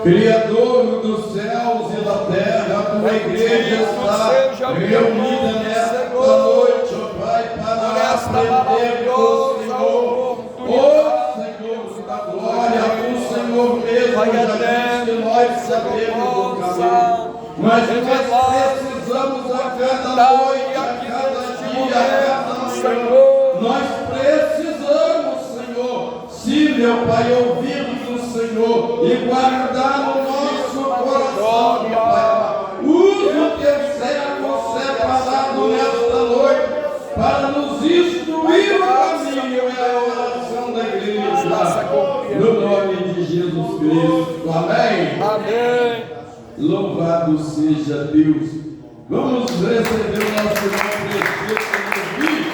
Criador dos céus e da terra, a tua igreja está reunida nesta noite, ó Pai, para aprender com o Senhor. Ó Senhor da glória, o Senhor mesmo já disse que nós sabemos do caminho, mas nós precisamos a cada noite, a cada dia, a cada manhã, nós precisamos, Senhor, sim, meu Pai, ouvir do Senhor e guardar o nosso coração, meu Pai. Usa o teu servo separado nesta noite para nos instruir o caminho e a oração da igreja, no nome de Jesus Cristo. Amém. Amém. Louvado seja Deus. Vamos receber o nosso irmão prefeito do vídeo.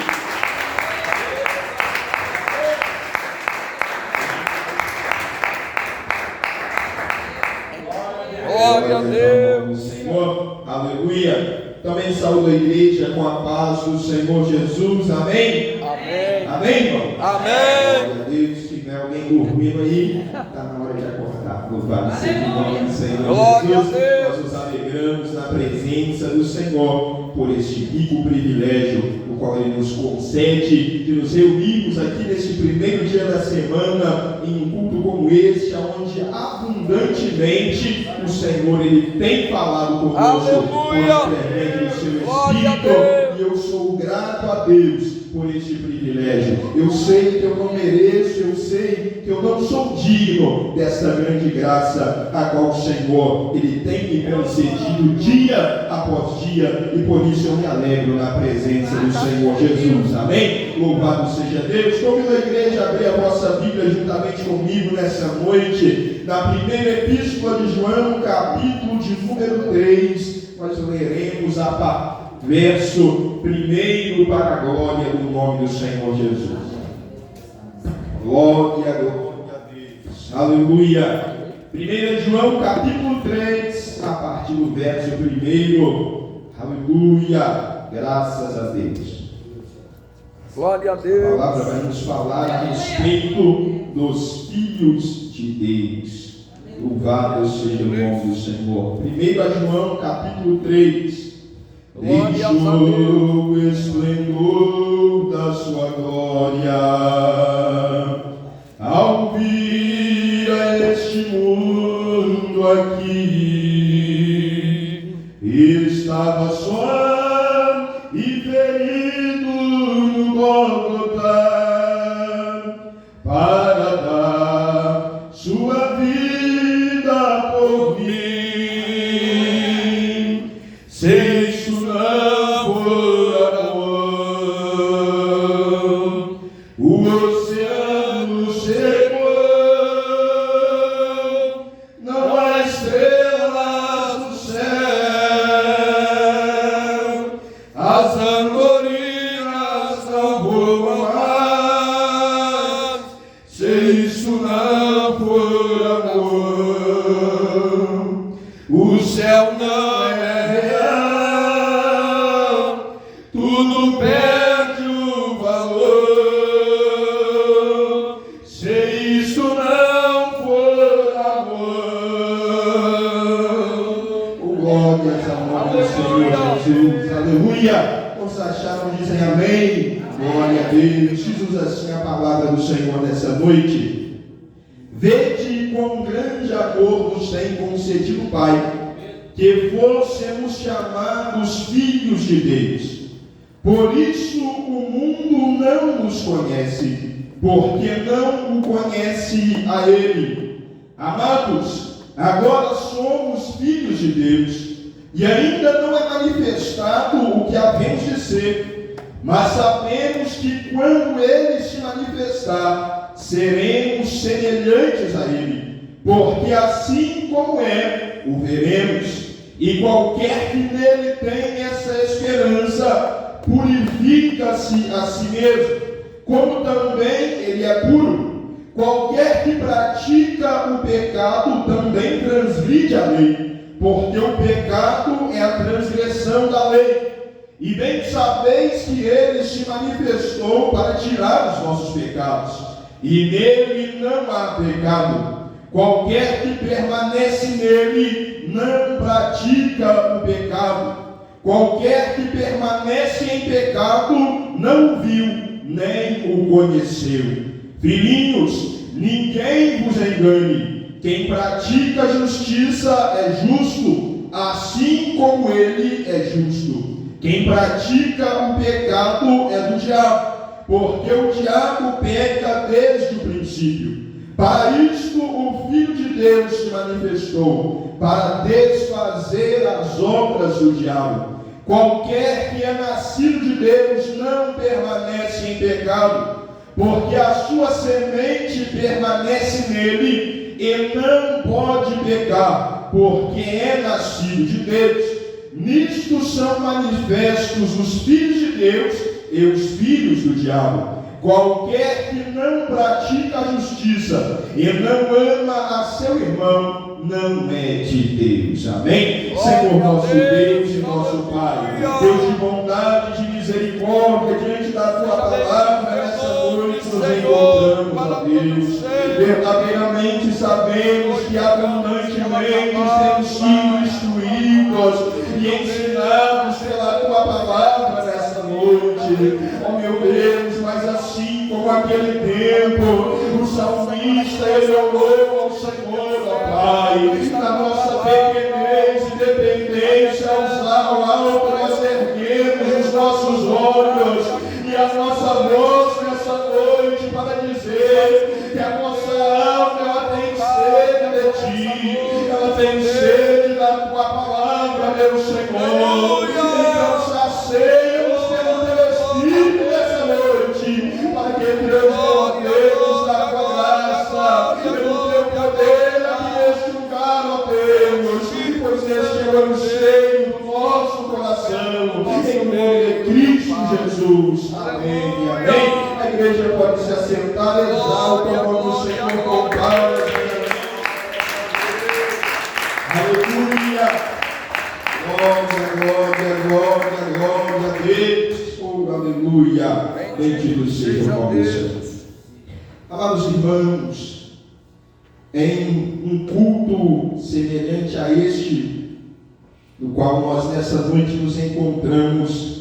Glória a Deus. Senhor, aleluia. Também saúdo a igreja com a paz do Senhor Jesus. Amém. Amém. Amém, irmão. Amém. Glória a Deus. Se tiver alguém dormindo aí, está na hora de acordar. Louvado seja o nome do Senhor Glória Jesus. a Deus. Nós nos alegramos na presença do Senhor por este rico privilégio, o qual Ele nos concede de nos reunirmos aqui neste primeiro dia da semana em um culto como este, onde abundantemente o Senhor Ele tem falado conosco por intermédio do seu Espírito, e eu sou grato a Deus por este privilégio. Eu sei que eu não mereço, eu sei que eu não sou digno desta grande graça a qual o Senhor Ele tem me concedido dia após dia, e por isso eu me alegro na presença do Senhor Jesus. Amém? Louvado seja Deus. Convido a igreja a abrir a vossa Bíblia juntamente comigo nessa noite, na primeira epístola de João, capítulo de número 3. Nós leremos verso 1 para a glória do nome do Senhor Jesus. Glória a Deus. Aleluia. 1 João capítulo 3, a partir do verso 1. Aleluia. Graças a Deus. Glória a A Deus. palavra vai nos falar a respeito dos filhos de Deus. Louvado seja o nome do Senhor. 1 João capítulo 3. Deixa o esplendor da sua glória ao vir a este mundo aqui. Estava só e ferido no Gólgota para dar sua vida por mim. Se isso não for amor, o oceano secou, não há estrelas no céu, as andorinhas não voam mais. Se isso não for amor, o céu não é real, tudo perde o valor. Se isso não for amor, glórias ao nome do Senhor Jesus. Aleluia. Os acharam dizem amém. Glória a Deus. Jesus, assim a palavra do Senhor nessa noite. Vede quão grande amor nos tem concedido o Pai, que fôssemos chamados filhos de Deus. Por isso o mundo não nos conhece, porque não o conhece a Ele. Amados, agora somos filhos de Deus, e ainda não é manifestado o que havemos de ser, mas sabemos que quando Ele se manifestar, seremos semelhantes a Ele, porque assim como é, o veremos. E qualquer que nele tem essa esperança, purifica-se a si mesmo, como também ele é puro. Qualquer que pratica o pecado também transgride a lei, porque o pecado é a transgressão da lei. E bem sabeis que ele se manifestou para tirar os nossos pecados, e nele não há pecado. Qualquer que permanece nele não pratica o pecado. Qualquer que permanece em pecado não o viu, nem o conheceu. Filhinhos, ninguém vos engane. Quem pratica a justiça é justo, assim como ele é justo. Quem pratica o pecado é do diabo, porque o diabo peca desde o princípio. Para isto o Filho de Deus se manifestou, para desfazer as obras do diabo. Qualquer que é nascido de Deus não permanece em pecado, porque a sua semente permanece nele e não pode pecar, porque é nascido de Deus. Nisto são manifestos os filhos de Deus e os filhos do diabo. Qualquer que não pratica a justiça e não ama a seu irmão, não é de Deus. Amém? Senhor nosso Deus e nosso Pai, Deus de bondade e de misericórdia, diante da tua palavra, nessa noite nos encontramos, ó Deus. Verdadeiramente sabemos que abundantemente temos sido instruídos e ensinados pela tua palavra nessa noite. Ó meu Deus, mas assim como aquele tempo, o salmista ele orou ao Senhor, ó Pai, na nossa pequenez e dependência, ao alto nós erguemos os nossos olhos e a nossa voz nessa noite para dizer que a nossa alma ela tem sede de ti, ela tem sede da tua palavra, meu Senhor. Então saciemos pelo teu Espírito nessa noite, para que Deus da tua graça, pelo teu poder aqui neste lugar, ó Deus, pois este é o anseio do nosso coração, em nome de Cristo Jesus. Amém e amém. A igreja pode se assentar, exalta o nome do Senhor com palmas. Aleluia. Glória a Deus. Oh, aleluia. Bendito seja o nome do Senhor. Amados irmãos, em um culto semelhante a este, no qual nós nessa noite nos encontramos,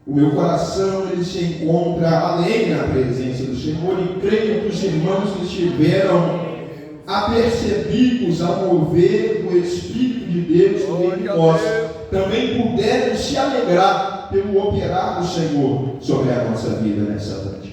o meu coração ele se encontra alegre na presença do Senhor e creio que os irmãos estiveram apercebidos ao mover do Espírito de Deus no meio de nós, também puderam se alegrar pelo operar do Senhor sobre a nossa vida nessa noite.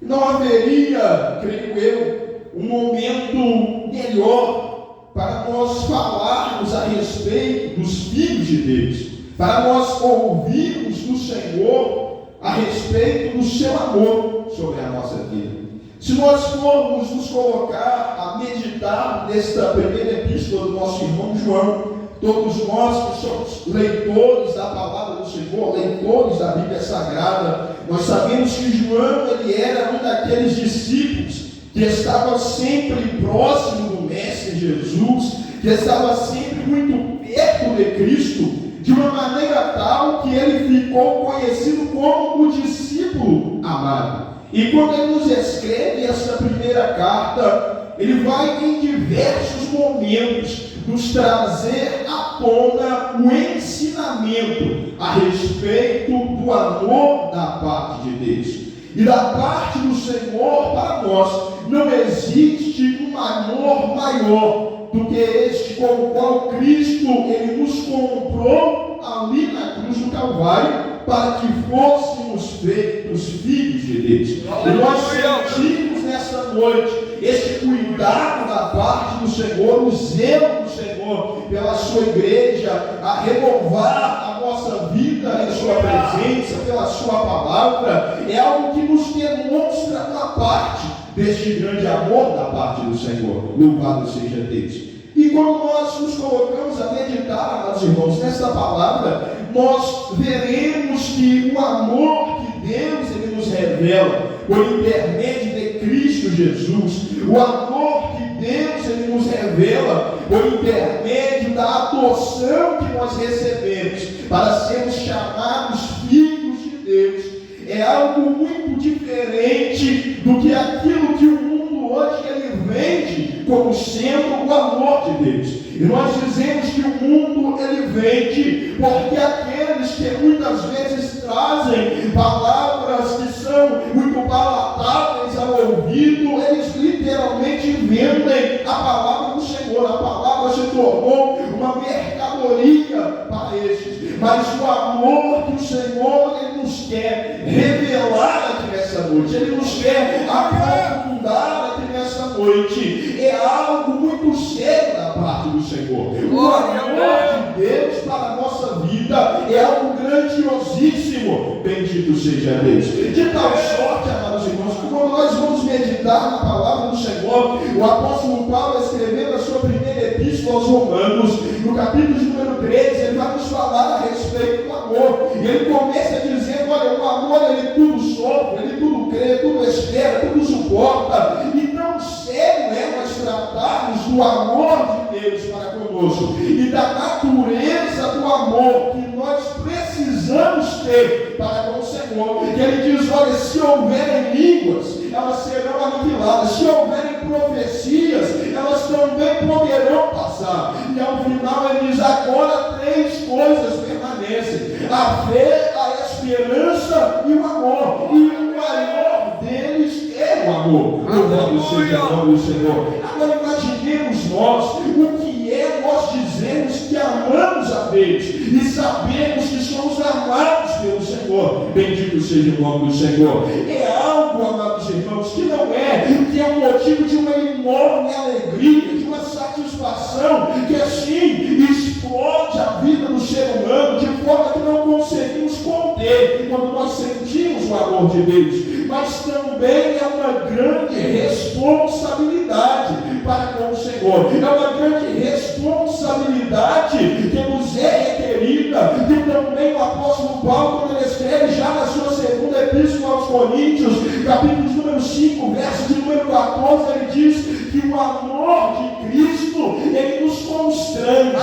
Não haveria, creio eu, um momento melhor para nós falarmos a respeito dos filhos de Deus, para nós ouvirmos do Senhor a respeito do seu amor sobre a nossa vida. Se nós formos nos colocar a meditar nesta primeira epístola do nosso irmão João, todos nós que somos leitores da palavra do Senhor, leitores da Bíblia Sagrada, nós sabemos que João ele era um daqueles discípulos que estava sempre próximo do Mestre Jesus, que estava sempre muito perto de Cristo, de uma maneira tal que ele ficou conhecido como o discípulo amado. E quando ele nos escreve essa primeira carta, ele vai em diversos momentos nos trazer à tona o ensinamento a respeito do amor da parte de Deus. E da parte do Senhor para nós não existe um amor maior do que este com o qual Cristo ele nos comprou ali na cruz do Calvário, para que fôssemos feitos filhos de Deus. E nós sentimos nessa noite este cuidado da parte do Senhor, o zelo do Senhor pela sua igreja, a renovar a nossa vida em sua presença, pela sua palavra, é algo que nos demonstra uma parte deste grande amor da parte do Senhor. Louvado seja Deus. E quando nós nos colocamos a meditar, meus irmãos, nesta palavra, nós veremos que o amor que Deus ele nos revela por intermédio de Cristo Jesus, o amor que Deus ele nos revela por intermédio da adoção que nós recebemos para sermos chamados filhos de Deus, é algo muito diferente do que aquilo que o mundo hoje ele vende como sendo o amor de Deus. E nós dizemos que o mundo ele vende, porque aqueles que muitas vezes trazem palavras que são muito palatáveis ao ouvido, eles literalmente vendem a palavra do Senhor. A palavra se tornou uma mercadoria para estes. Mas o amor que o Senhor ele nos quer revelar aqui nessa noite, ele nos quer aprofundar aqui nessa noite, é algo muito sério da parte do Senhor. O amor de Deus para a nossa vida é algo grandiosíssimo. Bendito seja Deus. De tal sorte, amados irmãos, que quando nós vamos meditar na palavra do Senhor, o apóstolo Paulo, escrevendo a sua primeira epístola aos Romanos, no capítulo de número 13, ele vai nos falar a respeito do amor. E ele começa dizendo: olha, o amor ele tudo sofre, ele tudo crê, tudo espera, tudo suporta. E tão sério é nós tratarmos do amor de Deus para conosco e da natureza do amor que nós precisamos ter para com o Senhor. Que ele diz: olha, se houverem línguas, elas serão aniquiladas. Se houverem profecias, elas também poderão passar. E ao final ele diz: agora 3 coisas permanecem: a fé, a esperança e o amor. E o maior deles é o amor. Louvado seja o nome do Senhor. Agora imaginemos nós o que é nós dizemos que amamos a Deus e sabemos que somos amados pelo Senhor. Bendito seja o nome do Senhor. É algo, amados irmãos, que não é, que é um motivo de uma enorme alegria, de uma satisfação que assim explode a vida do ser humano de forma que não conseguimos conter quando nós sentimos o amor de Deus. Mas também é uma grande responsabilidade para com o Senhor. É uma grande responsabilidade que nos é requerida, que também o apóstolo Paulo, quando ele escreve já na sua segunda epístola aos Coríntios, capítulo número 5, verso de número 14, ele diz que o amor de Cristo, ele nos constrange.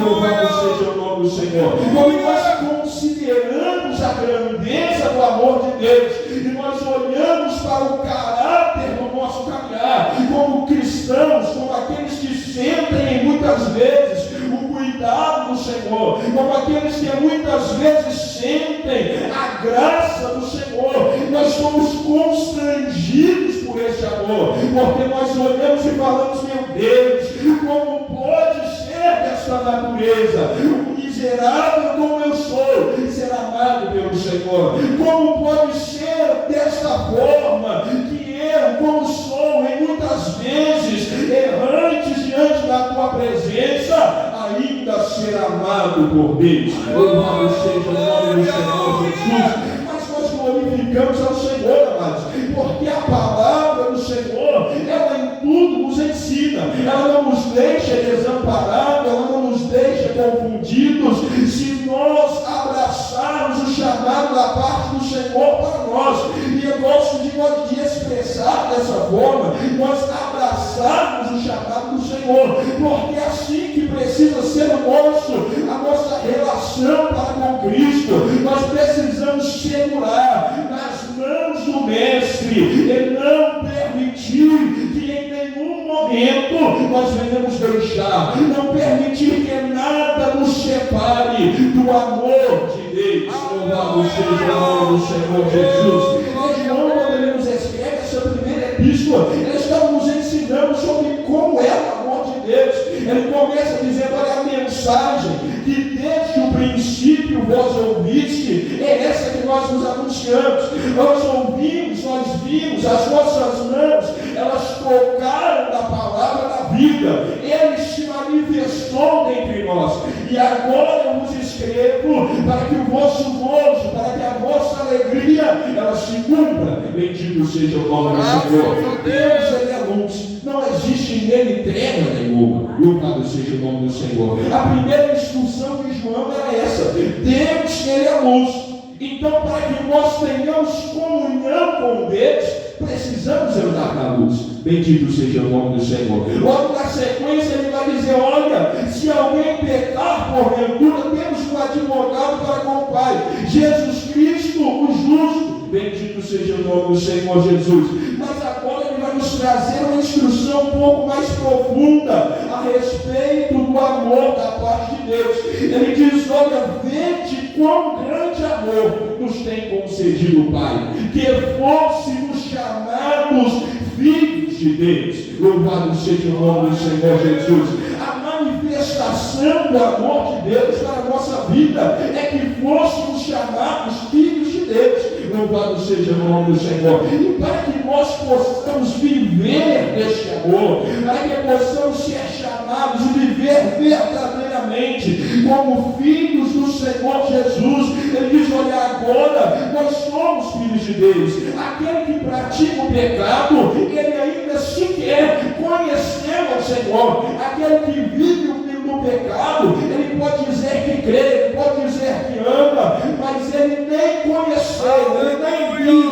Louvado seja o nome do Senhor. Quando nós consideramos a grandeza do amor de Deus e nós olhamos para o caráter do nosso caminhar como cristãos, como aqueles que sentem muitas vezes o cuidado do Senhor, como aqueles que muitas vezes sentem a graça do Senhor, nós somos constrangidos por esse amor, porque nós olhamos e falamos: meu Deus, como pode ser desta natureza, miserável como eu sou, ser amado pelo Senhor? Como pode ser desta forma que eu, como sou, em muitas vezes errantes diante da tua presença, ainda ser amado por Deus? Louvado seja o nome do Senhor Jesus. Mas nós glorificamos ao Senhor, amados, porque a palavra do Senhor, ela em tudo nos ensina, ela não nos deixa desamparados, ela não nos deixa confundidos. Se nós abraçarmos o chamado da parte do Senhor para nós, e eu gosto de expressar dessa forma, nós abraçarmos o chamado do Senhor, porque é assim que precisa ser a nossa relação para com Cristo. Nós precisamos segurar nas mãos do Mestre e não permitir que em nenhum momento nós venhamos deixar, não permitir que nada nos separe do amor de Deus. Louvado seja o nome do Senhor Jesus. João, quando ele nos escreve essa primeira epístola, ele está nos ensinando sobre como é o amor de Deus. Ele começa dizendo: olha, a mensagem que desde o princípio vós ouviste, é essa que nós nos anunciamos. Nós ouvimos, nós vimos, as nossas mãos, elas tocaram da palavra da vida. Ele se manifestou dentre nós. E agora eu vos escrevo para que o vosso gozo, para que a vossa alegria, ela se cumpra. Bendito seja o nome do Senhor. Deus, ele é luz. Não existe nele treva nenhuma. Louvado seja o nome do Senhor. A primeira instrução de João era essa: Deus, ele é luz. Então, para que nós tenhamos comunhão com Deus, precisamos andar na luz. Bendito seja o nome do Senhor. Logo na sequência ele vai dizer: olha, se alguém pecar porventura, temos um advogado para com o Pai, Jesus Cristo, o justo. Bendito seja o nome do Senhor Jesus. Mas agora ele vai nos trazer uma instrução um pouco mais profunda a respeito do amor da parte de Deus. Ele diz: olha, vede quão grande amor nos tem concedido o Pai, que fôssemos chamados filhos de Deus. Louvado seja o nome do Senhor Jesus. A manifestação do amor de Deus para a nossa vida é que fôssemos chamados filhos de Deus. Louvado seja o nome do Senhor. E para que nós possamos viver deste amor, para que possamos ser chamados e viver verdadeiramente como filhos do Senhor Jesus, ele diz: olha, agora nós somos filhos de Deus. Aquele que pratica o pecado, ele ainda sequer conheceu o Senhor. Aquele que vive no pecado, ele pode dizer que crê, ele pode dizer que ama, mas ele nem conheceu, ele nem viu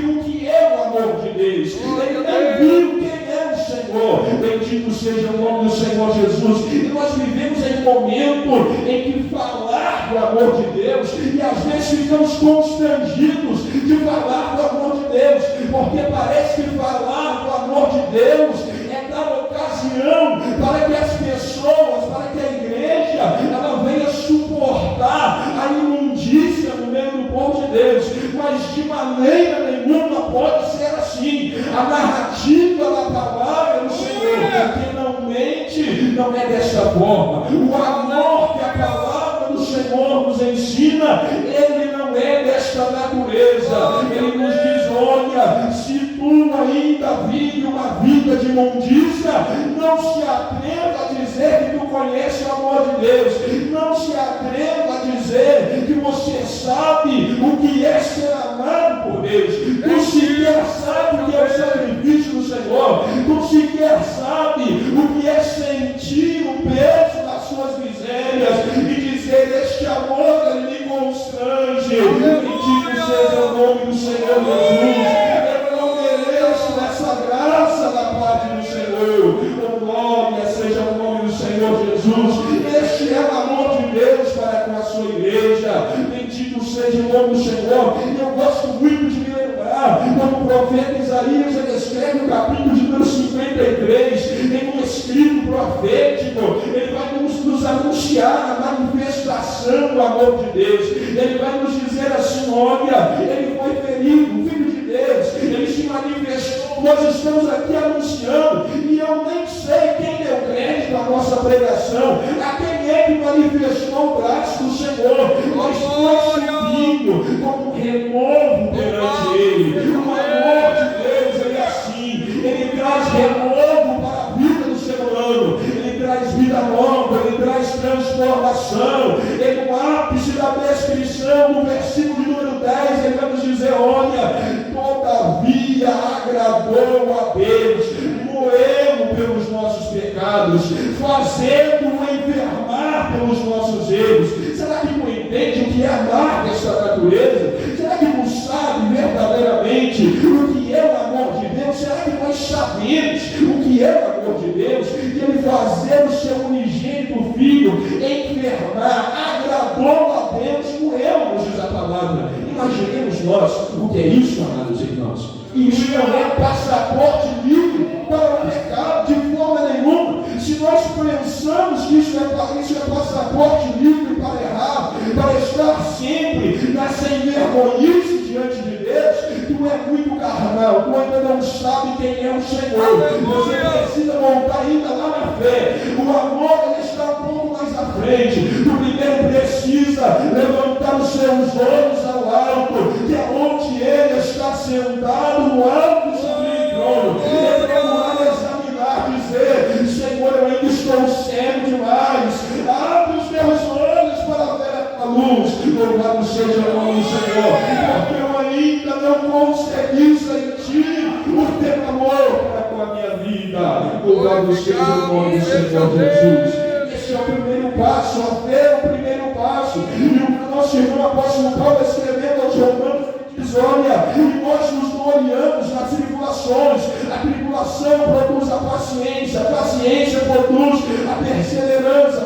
o que é o amor de Deus, ele nem viu quem é o Senhor. Bendito seja o nome do Senhor Jesus. E nós vivemos em um momento em que falar do amor de Deus, e às vezes ficamos constrangidos de falar do amor de Deus, porque parece que falar do amor de Deus é dar ocasião para que as pessoas, para que a igreja, ela venha suportar a imundícia no meio do povo de Deus. Mas de maneira nenhuma pode ser assim. A narrativa da palavra do Senhor, que não mente, não é dessa forma. O amor que a palavra do Senhor nos ensina, ele não é desta natureza. Ele nos diz: olha, se tu ainda vive uma vida de imundícia, não se atreva a dizer que tu conhece o amor de Deus. Não se atreva a dizer que você sabe o que é ser amado por Deus. Tu sequer sabe o que é o sacrifício do Senhor. Tu sequer sabe o que é sentir o peso das suas misérias e dizer: este amor ele me constrange. Bendito seja o nome do Senhor Jesus. Essa graça da parte do Senhor. Glória seja o nome do Senhor Jesus. Este é o amor de Deus para com a sua igreja. Bendito seja o nome do Senhor. E eu gosto muito de me lembrar quando o profeta Isaías ele escreve o capítulo de número 53, em um escrito profético. Ele vai nos anunciar a manifestação do amor de Deus. Ele vai nos dizer assim: olha, ele foi ferido, o Filho de Deus, ele se manifestou. Nós estamos aqui anunciando, e eu nem sei quem deu crédito à nossa pregação, a quem é que manifestou o braço do Senhor, mas foi subindo como um renovo perante Ele. O amor de Deus, ele é assim, ele traz renovo para a vida do ser humano, ele traz vida nova, ele traz transformação. E no ápice da descrição, no versículo de número 10, ele vai nos dizer: olha, todavia agradou a Deus, moendo pelos nossos pecados, fazendo-o enfermar pelos nossos erros. Será que não entende o que é amar desta natureza? Será que não sabe verdadeiramente o que é o amor de Deus? Será que nós sabemos o que é o amor de Deus? E ele fazer o seu unigênito Filho enfermar, agradou a Deus, moeu, nos diz a palavra. Imaginemos nós o que é isso, amados irmãos. Isso não é passaporte livre para o pecado, de forma nenhuma. Se nós pensamos que isso é passaporte livre para errar, para estar sempre na sem-vergonhice diante de Deus, tu é muito carnal, tu ainda não sabe quem é o Senhor. Você precisa voltar ainda lá na fé. O amor ele está um pouco mais à frente. Tu primeiro precisa levantar os seus olhos ao alto, que é onde ele está sentado no alto do seu trono. E procurar examinar, dizer: Senhor, eu ainda estou cego demais. Abre os meus olhos para ver a luz. Louvado seja o nome do Senhor, porque eu ainda não consegui sentir o teu amor para com a minha vida. Louvado seja o nome do Senhor Jesus. Esse é o primeiro passo, a fé é o primeiro passo. E o nosso irmão apóstolo Paulo, escrevendo aos Romanos, diz: olha, e nós nos gloriamos nas tribulações. A tribulação produz a paciência produz a perseverança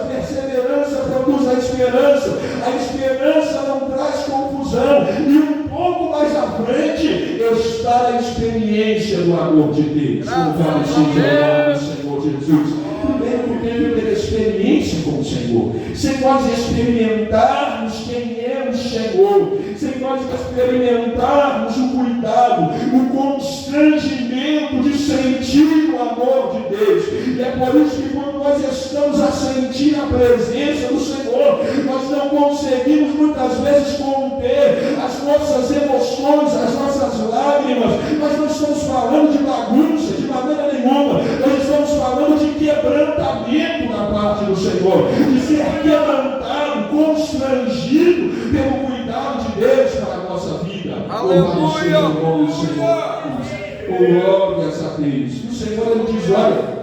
produz a esperança não traz confusão. E um pouco mais à frente está a experiência do amor de Deus. Louvado seja o nome do Senhor Jesus. Primeiro, porque eu ter experiência com o Senhor. Sem nós experimentarmos quem é o Senhor, sem nós experimentarmos o cuidado, o constrangimento de sentir o amor de Deus. E é por isso que quando nós estamos a sentir a presença do Senhor, nós não conseguimos muitas vezes conter as nossas emoções, as nossas lágrimas. Nós não estamos falando de bagunça, de maneira nenhuma. Nós estamos falando de quebrantamento da parte do Senhor, de ser quebrantado, constrangido pelo cuidado de Deus para a nossa vida. Aleluia! Glórias a Deus. O Senhor ele diz: olha,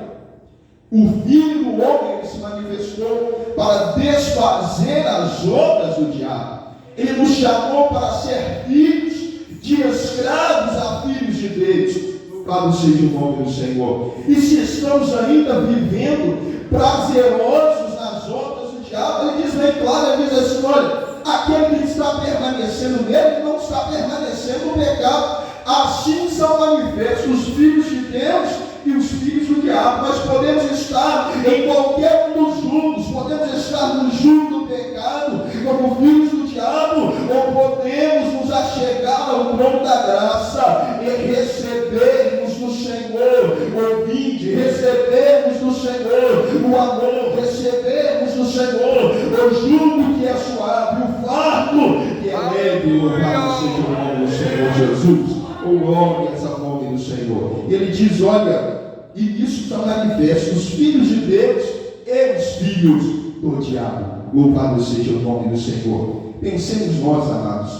o Filho do Homem ele se manifestou para desfazer as obras do diabo. Ele nos chamou para ser filhos de escravos a filhos de Deus. Louvado seja o nome do Senhor. E se estamos ainda vivendo prazerosos nas obras do diabo, ele diz bem claro, ele diz assim: olha, aquele que está permanecendo nele não está permanecendo no pecado. Assim são manifestos os filhos de Deus e os filhos do diabo. Nós podemos estar em qualquer um dos juntos, podemos estar no junto do pecado como filhos do diabo, ou podemos nos achegar ao trono da graça e recebermos do Senhor o vinde, recebermos do Senhor o amor, recebermos do Senhor o jugo que é suave, o fardo que é leve. Louvado seja o nome do Senhor Jesus. Glórias ao nome do Senhor. E ele diz: olha, e isso está manifesto, os filhos de Deus e os filhos do diabo. Louvado seja o nome do Senhor. Pensemos nós, amados,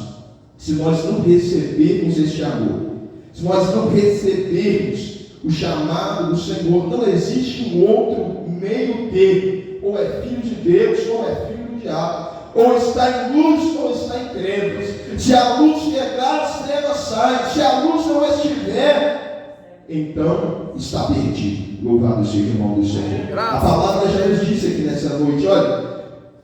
se nós não recebermos este amor, se nós não recebermos o chamado do Senhor, não existe um outro meio termo. Ou é filho de Deus, ou é filho do diabo. Ou está em luz, ou está em trevas. Se a luz chegar, as trevas saem. Se a luz não estiver, então está perdido. Louvado seja o nome do Senhor. A palavra já nos disse aqui nessa noite. Olha,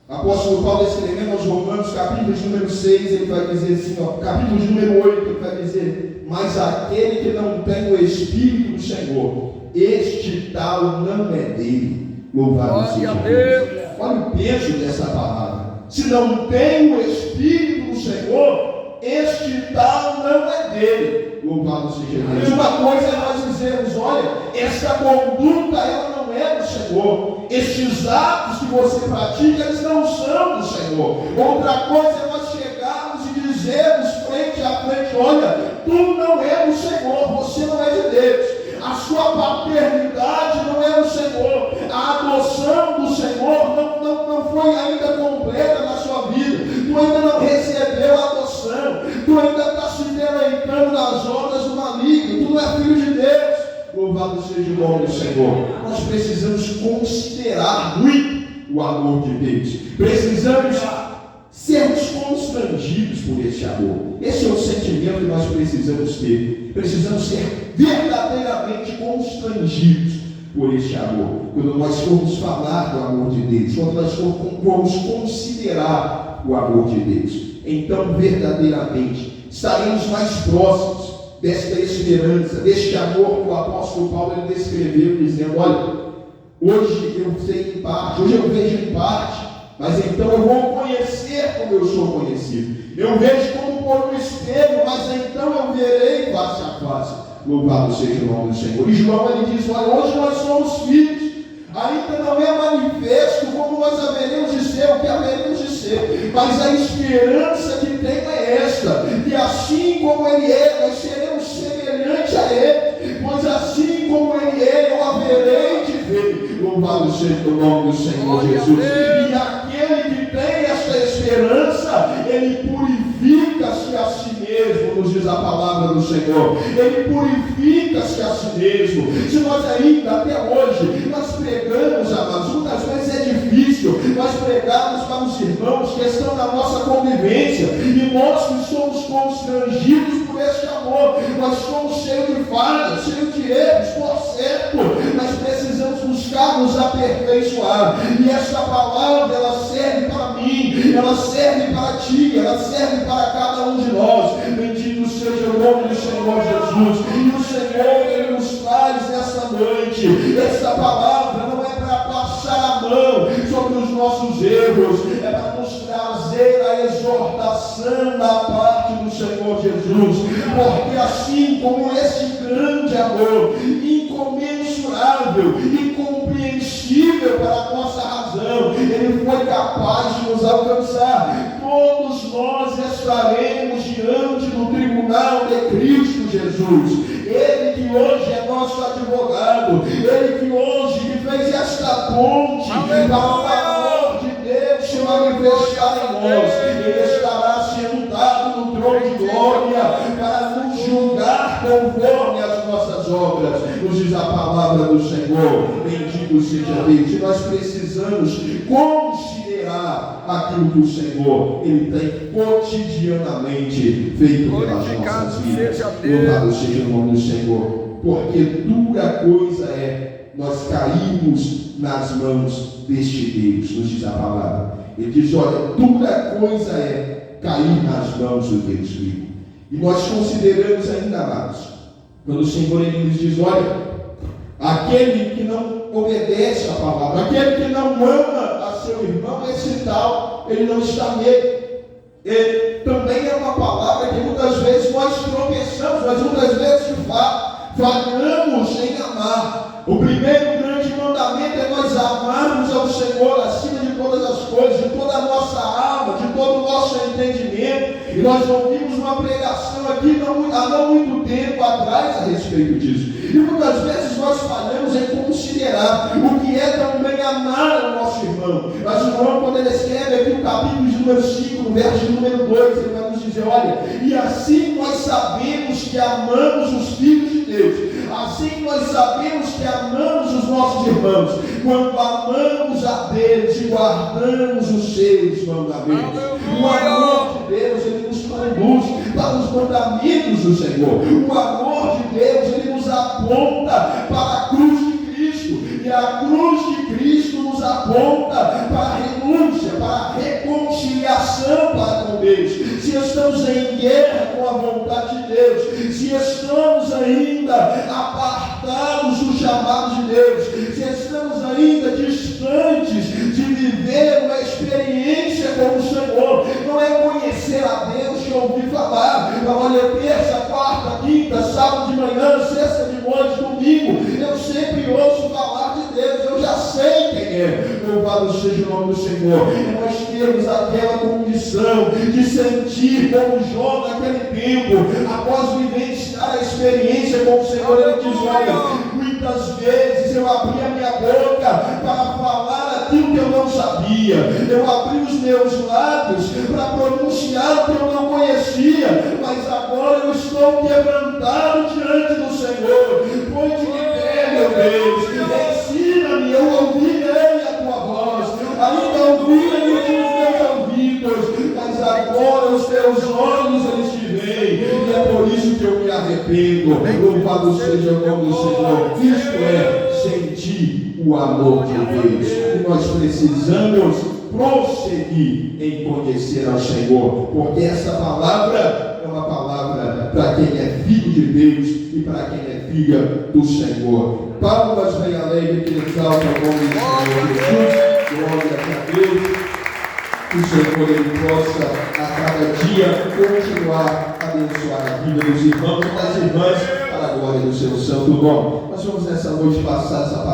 o apóstolo Paulo escrevendo aos Romanos, capítulo de número 6, ele vai dizer assim, capítulo de número 8, ele vai dizer: mas aquele que não tem o Espírito do Senhor, este tal não é dele. Louvado seja Deus. Olha o peso dessa palavra. Se não tem o Espírito do Senhor, este tal não é dele. Louvado seja Deus. E uma coisa é nós dizermos: olha, esta conduta ela não é do Senhor. Estes atos que você pratica, eles não são do Senhor. Outra coisa é nós chegarmos e dizermos frente a frente: olha, tu não é do Senhor, você não é de Deus. A sua paternidade não é do Senhor. A adoção do Senhor não foi ainda completa na sua vida. Tu ainda não recebeu a adoção. Tu ainda está se deleitando nas obras do maligno. Tu não é filho de Deus. Louvado seja o nome do Senhor. Nós precisamos considerar muito o amor de Deus. Precisamos sermos constrangidos por este amor. Esse é o sentimento que nós precisamos ter. Precisamos ser verdadeiramente constrangidos por este amor. Quando nós formos falar do amor de Deus, quando nós formos considerar o amor de Deus, então verdadeiramente estaremos mais próximos desta esperança, deste amor que o apóstolo Paulo ele descreveu, dizendo: olha, hoje eu sei em parte, hoje eu vejo em parte, mas então eu vou conhecer como eu sou conhecido. Eu vejo como por um espelho, mas então eu verei face a face. Louvado seja o nome do Senhor. E João ele diz: olha, hoje nós somos filhos. Ainda não é manifesto como nós haveremos de ser, o que haveremos de ser. Mas a esperança que tenho é esta: que assim como Ele é, nós seremos semelhantes a Ele. Pois assim como Ele é, eu haverei de ver. Louvado seja o nome do Senhor Jesus. E aquele que tem esta esperança, ele purifica-se a si mesmo, nos diz a palavra do Senhor. Ele purifica-se a si mesmo. Se nós ainda até hoje nós pregamos, amados, muitas vezes é difícil nós pregarmos para os irmãos que estão na nossa convivência, e nós que somos constrangidos por este amor, nós somos cheios de falhas, cheios de erros, por certo, nós precisamos buscar nos aperfeiçoar. E esta palavra ela serve para mim, ela serve para ti, ela serve para cada um de nós. Bendito seja o nome do Senhor Jesus. E o Senhor ele nos traz nessa nossos erros, é para nos trazer a exortação da parte do Senhor Jesus, porque assim como esse grande amor, incomensurável, incompreensível para a nossa razão, Ele foi capaz de nos alcançar, todos nós estaremos diante do tribunal de Cristo Jesus. Ele que hoje é nosso advogado, Ele que hoje fez esta ponte para o amor de Deus se manifestar em nós. Ele estará sentado no trono de glória para nos julgar conforme as nossas obras. Nos diz a palavra do Senhor. Bendito seja Deus. E nós precisamos considerar aquilo que o Senhor Ele tem cotidianamente feito pelas nossas vidas. Louvado seja o nome do Senhor. Porque dura coisa é nós caímos nas mãos deste Deus, nos diz a palavra. Ele diz, olha, dura coisa é cair nas mãos do Deus vivo. E nós consideramos ainda mais, quando o Senhor Ele nos diz, olha, aquele que não obedece a palavra, aquele que não ama a seu irmão, esse tal, ele não está nele. Ele também é uma palavra que muitas vezes nós tropeçamos, mas muitas vezes falhamos em amar. O primeiro grande mandamento é nós amarmos ao Senhor acima de todas as coisas, de toda a nossa alma, de todo o nosso entendimento. E nós ouvimos uma pregação aqui há não muito tempo atrás a respeito disso. E muitas vezes nós falhamos em considerar o que é também amar o nosso irmão. Mas o João, quando ele escreve aqui no capítulo de número 5, no verso de número 2, ele vai nos dizer, olha, e assim nós sabemos que amamos os filhos de Deus. Assim nós sabemos que amamos os nossos irmãos, quando amamos a Deus e guardamos os seus mandamentos. O amor de Deus, Ele nos conduz para os mandamentos do Senhor. O amor de Deus, Ele nos aponta para a cruz de Cristo. E a cruz de Cristo nos aponta para a renúncia, para a reconciliação para com Deus. Se estamos em guerra com a vontade de Deus, se estamos ainda apartados do chamado de Deus, se estamos ainda distantes de viver uma experiência com o Senhor, não é conhecer a Deus que ouvir falar, olha, terça, quarta, quinta, sábado de manhã, sexta de noite, domingo, eu sempre ouço falar de Deus, eu já sei quem é. Louvado seja o nome do Senhor. E nós temos aquela condição de sentir como Jó naquele tempo, após vivenciar a experiência com o Senhor, ele diz, olha, muitas vezes eu abri a minha boca para falar aquilo que eu não sabia, eu abri os meus lábios para pronunciar o que eu não conhecia, mas agora eu estou quebrantado diante do Senhor. Ponte de pé, meu Deus, ensina-me, eu ouvirei a tua voz, ainda ouvirei os teus ouvidos, mas agora os teus olhos eles te veem, e é por isso que eu me arrependo. Louvado seja o nome do Senhor. Isto é sentir o amor de Deus, e nós precisamos prosseguir em conhecer ao Senhor, porque essa palavra é uma palavra para quem é filho de Deus e para quem é filha do Senhor. Palmas bem alegre que exalta o nome do Senhor Jesus. Glória a Deus. Que o Senhor Ele possa a cada dia continuar a abençoar a vida dos irmãos e das irmãs para a glória do seu santo nome. Nós vamos nessa noite passar essa palavra.